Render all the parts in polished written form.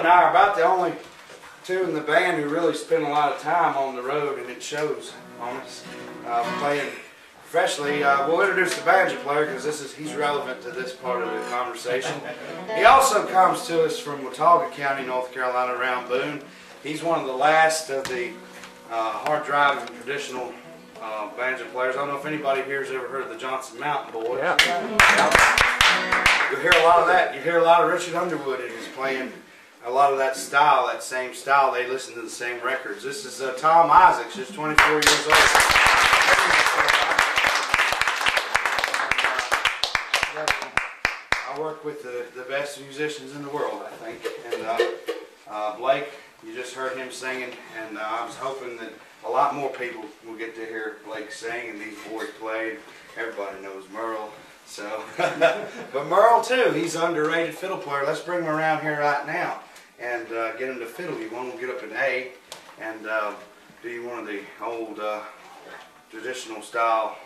and I are about the only two in the band who really spend a lot of time on the road, and it shows on us. Playing professionally. We'll introduce the banjo player because he's relevant to this part of the conversation. He also comes to us from Watauga County, North Carolina, around Boone. He's one of the last of the hard driving traditional banjo players. I don't know if anybody here has ever heard of the Johnson Mountain Boys. Yeah. You hear a lot of that. You hear a lot of Richard Underwood, and he's playing a lot of that style, that same style. They listen to the same records. This is Tom Isaacs, just 24 years old. I work with the best musicians in the world, I think. And Blake, you just heard him singing, and I was hoping that a lot more people will get to hear Blake sing and these boys play. Everybody knows Merle. So, but Merle too, he's an underrated fiddle player. Let's bring him around here right now and get him to fiddle you. One will get up in A and do you one of the old traditional style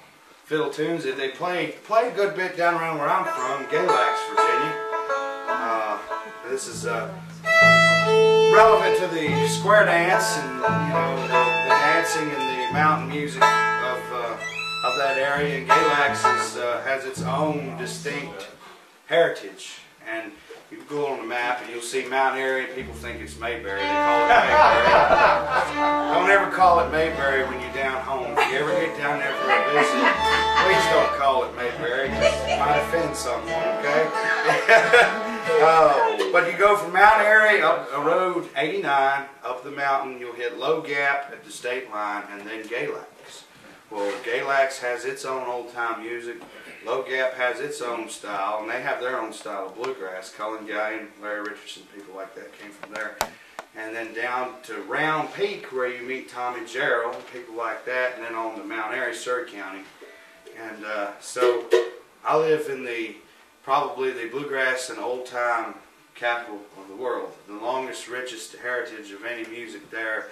fiddle tunes that they play a good bit down around where I'm from, Galax, Virginia. This is relevant to the square dance and the dancing and the mountain music of that area. And Galax has its own distinct heritage. And you go on the map and you'll see Mount Airy, and people think it's Mayberry. They call it Mayberry. Don't ever call it Mayberry when you're down home. If you ever get down there for a visit, please don't call it Mayberry, because it might offend someone, okay? But you go from Mount Airy up a road 89 up the mountain, you'll hit Low Gap at the state line, and then Galax. Well, Galax has its own old-time music. Low Gap has its own style, and they have their own style of bluegrass. Cullen Guy, Larry Richardson, people like that came from there. And then down to Round Peak, where you meet Tommy Jarrell, people like that, and then on to Mount Airy, Surrey County. And so I live in probably the bluegrass and old-time capital of the world. The longest, richest heritage of any music there.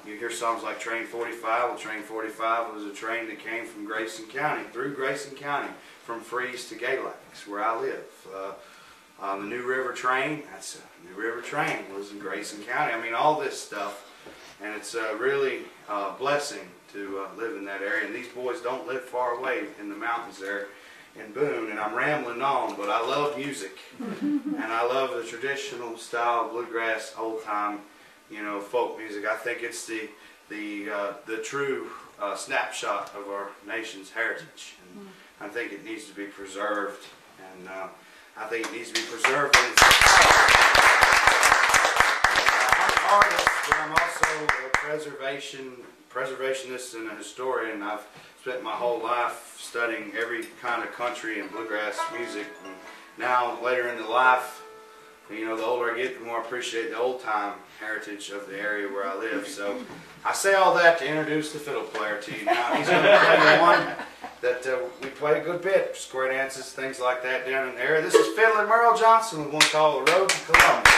You hear songs like Train 45. Well, Train 45 was a train that came from Grayson County, through Grayson County, from Freeze to Galax, where I live. The New River Train, New River Train was in Grayson County. I mean, all this stuff, and it's really a blessing to live in that area. And these boys don't live far away in the mountains there in Boone, and I'm rambling on, but I love music, and I love the traditional style bluegrass, old-time, folk music. I think it's the true snapshot of our nation's heritage, and I think it needs to be preserved, and I think it needs to be preserved in its I'm an artist, but I'm also a preservationist and a historian. I've spent my whole life studying every kind of country and bluegrass music, and now later in the life, the older I get, the more I appreciate the old-time heritage of the area where I live. So I say all that to introduce the fiddle player to you now. He's going to play one that we play a good bit, square dances, things like that down in the area. This is Fiddler Merle Johnson with one called The Road to Columbus.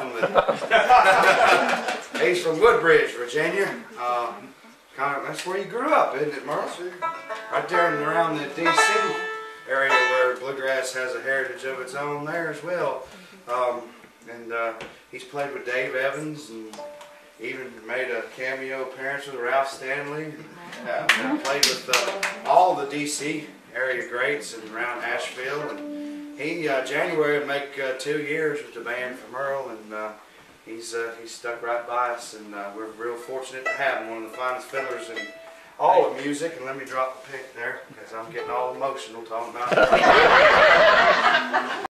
talking with him. He's from Woodbridge, Virginia. That's where you grew up, isn't it, Merle? Right there and around the D.C. area where bluegrass has a heritage of its own there as well. He's played with Dave Evans and even made a cameo appearance with Ralph Stanley. And played with all the D.C. area greats and around Asheville. And he, January, will make 2 years with the band from Earl, and he's stuck right by us, and we're real fortunate to have him, one of the finest fiddlers in all of music. And let me drop the pick there, because I'm getting all emotional talking about it.